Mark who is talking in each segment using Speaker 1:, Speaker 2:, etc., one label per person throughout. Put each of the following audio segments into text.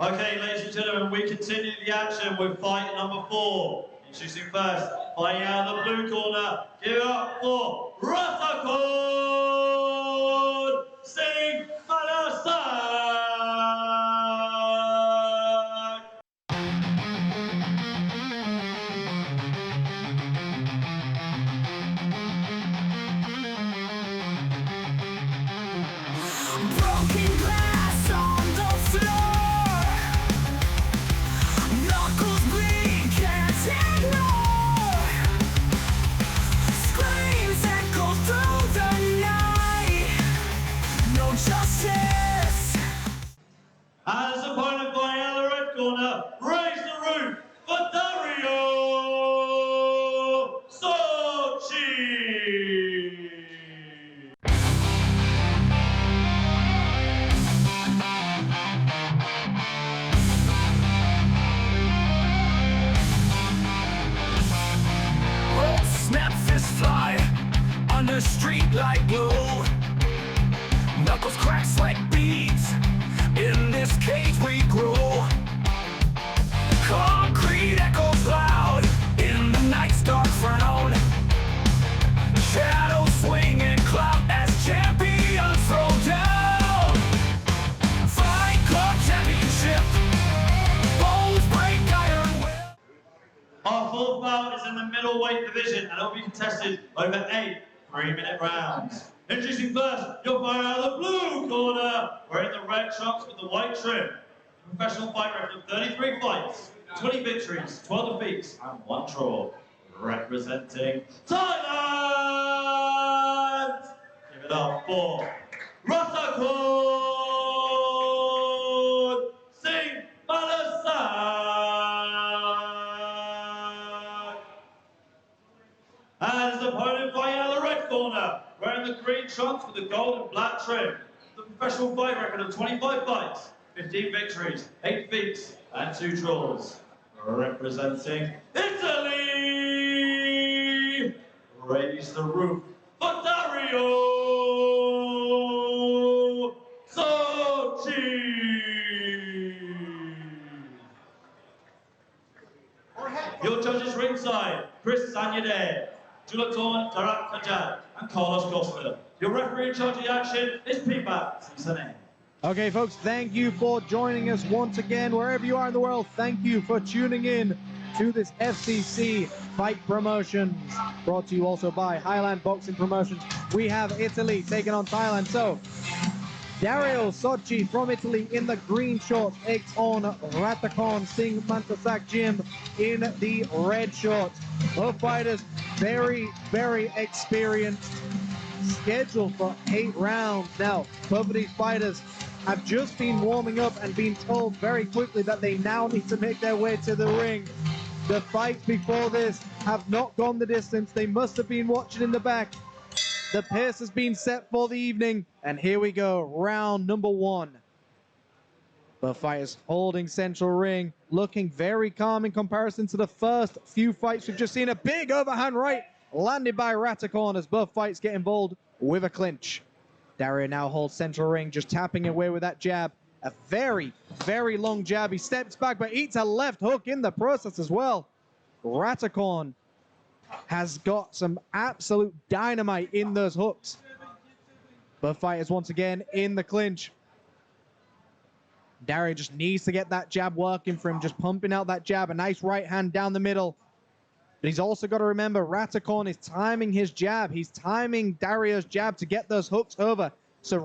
Speaker 1: Okay, ladies and gentlemen, we continue the action with fight number 4. Introducing first, fighting out of the blue corner, give it up for Rattakorn Singh Pattaya.
Speaker 2: Broken glass on the floor, knuckles bleed, can't ignore. Screams echo through the night, no justice.
Speaker 1: As opponent fighting out of the red corner, raise the roof for Dario Socci.
Speaker 2: Snap fists fly on the street like glue. Knuckles cracks like beads. In this cage we grew. Concrete echoes loud in the night's dark frown. Shadows swing and clout as champions throw down. Fight Club Championship. Bones break iron will.
Speaker 1: Our fourth bout is in the middleweight division and it will be contested over 8 3-minute rounds. Introducing first, your fighter out of the blue corner, wearing the red trunks with the white trim. Professional fight record of 33 fights, 20 victories, 12 defeats, and 1 draw. Representing Thailand! Give it up for Rattakorn Singh Pattaya. And his opponent fighting out of the red corner, wearing the green trunks with the gold and black trim. The professional fight record of 25 fights, 15 victories, 8 defeats, and 2 draws. Representing Italy! Raise the roof for Dario Socci! Your judges ringside, Chris Sanyade, Rattakorn Dario and Carlos Costa. Your referee in charge of the action is Feedback.
Speaker 3: Okay, folks, thank you for joining us once again. Wherever you are in the world, thank you for tuning in to this FCC Fight Promotions, brought to you also by Highland Boxing Promotions. We have Italy taking on Thailand. So, Dario Socci from Italy in the green shorts takes on Rattakorn Singh Pattaya Jim in the red shorts. Both fighters very, very experienced. Scheduled for 8 rounds now. Both of these fighters have just been warming up and been told very quickly that they now need to make their way to the ring. The fights before this have not gone the distance. They must have been watching in the back. The pace has been set for the evening, and here we go, round number 1. Both fighters holding central ring, looking very calm in comparison to the first few fights. We've just seen a big overhand right landed by Rattakorn as both fights get involved with a clinch. Dario now holds central ring, just tapping away with that jab. A very, very long jab. He steps back, but eats a left hook in the process as well. Rattakorn has got some absolute dynamite in those hooks. Both fighters once again in the clinch. Dario just needs to get that jab working for him, just pumping out that jab. A nice right hand down the middle. But he's also got to remember, Rattakorn is timing his jab. He's timing Dario's jab to get those hooks over. So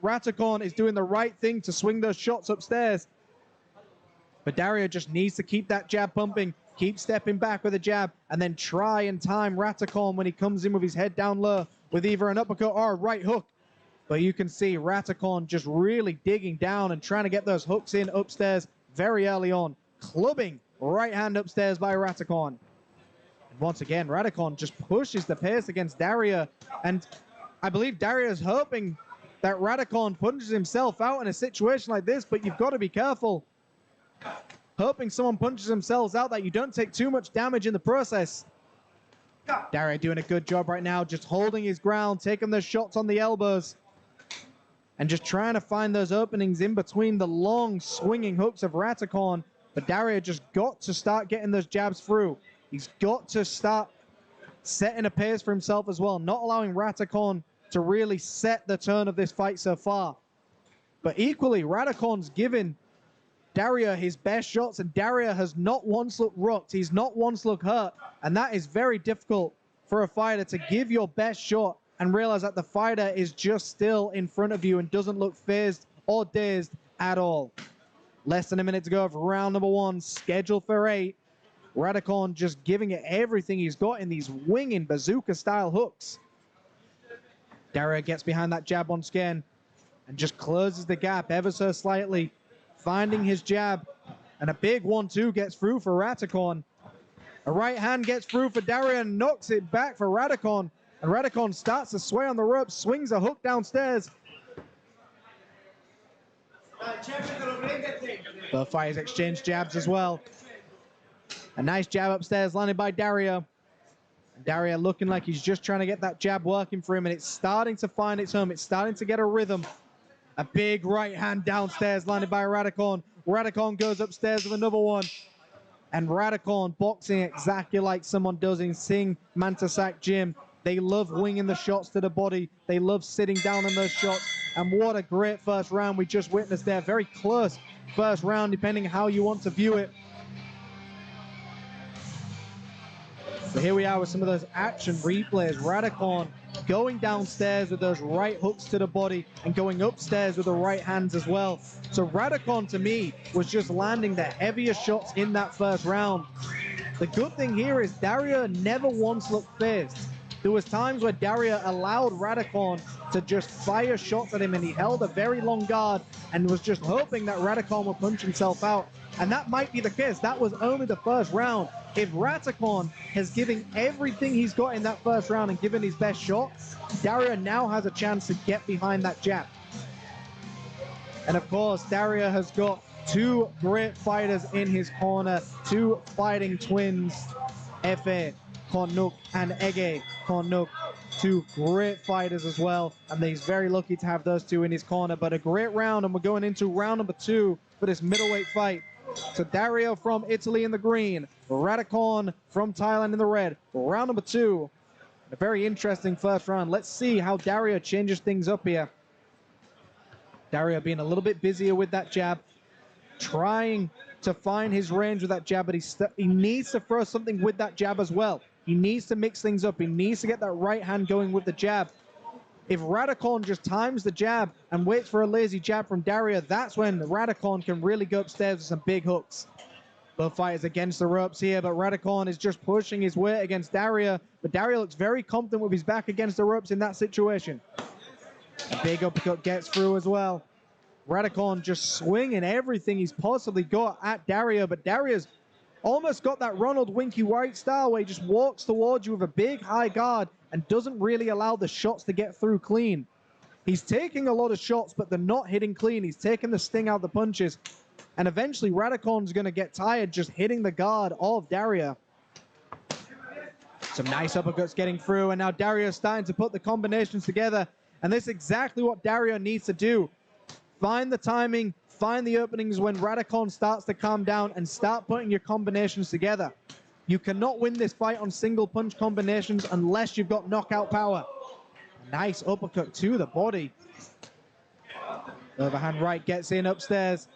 Speaker 3: Rattakorn is doing the right thing to swing those shots upstairs. But Dario just needs to keep that jab pumping, keep stepping back with a jab, and then try and time Rattakorn when he comes in with his head down low with either an uppercut or a right hook. But you can see Rattakorn just really digging down and trying to get those hooks in upstairs very early on. Clubbing right hand upstairs by Rattakorn. And once again, Rattakorn just pushes the pace against Dario. And I believe Dario is hoping that Rattakorn punches himself out in a situation like this, but you've got to be careful. Hoping someone punches themselves out, that you don't take too much damage in the process. Dario doing a good job right now, just holding his ground, taking the shots on the elbows. and just trying to find those openings in between the long swinging hooks of Rattakorn. But Dario just got to start getting those jabs through. He's got to start setting a pace for himself as well, not allowing Rattakorn to really set the tone of this fight so far. But equally, Rattakorn's given Dario his best shots, and Dario has not once looked rocked. He's not once looked hurt, and that is very difficult for a fighter to give your best shot and realize that the fighter is just still in front of you and doesn't look phased or dazed at all. Less than a minute to go of round number 1, scheduled for 8. Rattakorn just giving it everything he's got in these winging bazooka-style hooks. Dario gets behind that jab once again and just closes the gap ever so slightly, finding his jab. And a big 1-2 gets through for Rattakorn. A right hand gets through for Dario and knocks it back for Rattakorn. And Rattakorn starts to sway on the ropes, swings a hook downstairs. Both fighters exchange jabs as well. A nice jab upstairs landed by Dario. And Dario looking like he's just trying to get that jab working for him, and it's starting to find its home. It's starting to get a rhythm. A big right hand downstairs landed by Rattakorn. Rattakorn goes upstairs with another one. And Rattakorn boxing exactly like someone does in Singh Mantasak Gym. They love winging the shots to the body. They love sitting down on those shots. And what a great first round we just witnessed there. Very close first round, depending how you want to view it. So here we are with some of those action replays. Rattakorn going downstairs with those right hooks to the body and going upstairs with the right hands as well. So Rattakorn, to me, was just landing the heaviest shots in that first round. The good thing here is Dario never once looked phased. There was times where Dario allowed Rattakorn to just fire shots at him, and he held a very long guard and was just hoping that Rattakorn would punch himself out. And that might be the case. That was only the first round. If Rattakorn has given everything he's got in that first round and given his best shot, Dario now has a chance to get behind that jab. And of course, Dario has got two great fighters in his corner, two fighting twins, Efe Kornuk and Ege Kornuk, two great fighters as well, and he's very lucky to have those two in his corner. But a great round, and we're going into round number 2 for this middleweight fight. So Dario from Italy in the green, Rattakorn from Thailand in the red. Round number 2, a very interesting first round. Let's see how Dario changes things up here. Dario being a little bit busier with that jab, trying to find his range with that jab, but he needs to throw something with that jab as well. He needs to mix things up. He needs to get that right hand going with the jab. If Rattakorn just times the jab and waits for a lazy jab from Dario, that's when Rattakorn can really go upstairs with some big hooks. Both fighters against the ropes here, but Rattakorn is just pushing his weight against Dario. But Dario looks very confident with his back against the ropes in that situation. A big uppercut gets through as well. Rattakorn just swinging everything he's possibly got at Dario, but Dario's almost got that Ronald Winky White style where he just walks towards you with a big high guard and doesn't really allow the shots to get through clean. He's taking a lot of shots, but they're not hitting clean. He's taking the sting out of the punches. And eventually Rattakorn's going to get tired just hitting the guard of Dario. Some nice uppercuts getting through, and now Dario's starting to put the combinations together. And this is exactly what Dario needs to do. Find the timing, find the openings when Rattakorn starts to calm down, and start putting your combinations together. You cannot win this fight on single punch combinations unless you've got knockout power. Nice uppercut to the body. Overhand right gets in upstairs.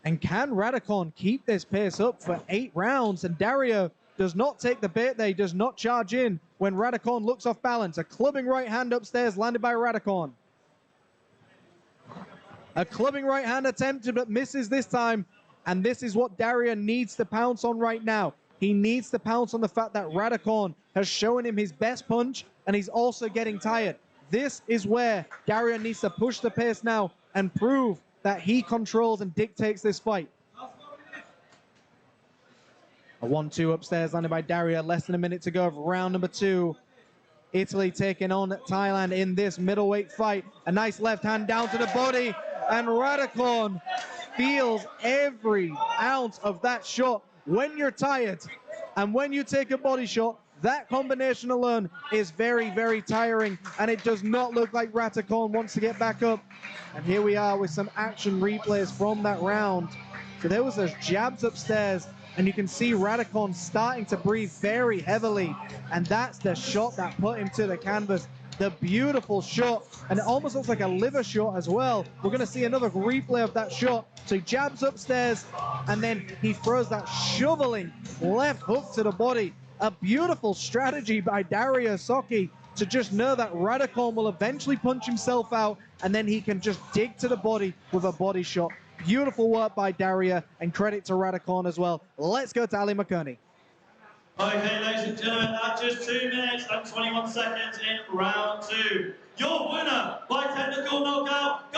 Speaker 3: And can Rattakorn keep this pace up for 8 rounds? And Dario does not take the bait there. He does not charge in when Rattakorn looks off balance. A clubbing right hand upstairs landed by Rattakorn. A clubbing right hand attempted, but misses this time. And this is what Dario needs to pounce on right now. He needs to pounce on the fact that Rattakorn has shown him his best punch, and he's also getting tired. This is where Dario needs to push the pace now and prove that he controls and dictates this fight. A 1-2 upstairs landed by Dario. Less than a minute to go of round number 2. Italy taking on Thailand in this middleweight fight. A nice left hand down to the body, and Rattakorn feels every ounce of that shot. When you're tired and when you take a body shot, That combination alone is very, very tiring, and it does not look like Rattakorn wants to get back up. And here we are with some action replays from that round. So there was those jabs upstairs, and you can see Rattakorn starting to breathe very heavily, and that's the shot that put him to the canvas. The beautiful shot, and it almost looks like a liver shot as well. We're going to see another replay of that shot. So he jabs upstairs, and then he throws that shoveling left hook to the body. A beautiful strategy by Dario Socci to just know that Rattakorn will eventually punch himself out, and then he can just dig to the body with a body shot. Beautiful work by Dario, and credit to Rattakorn as well. Let's go to Ali McCurney.
Speaker 1: Okay, ladies and gentlemen, at just 2 minutes and 21 seconds in round 2. Your winner by technical knockout,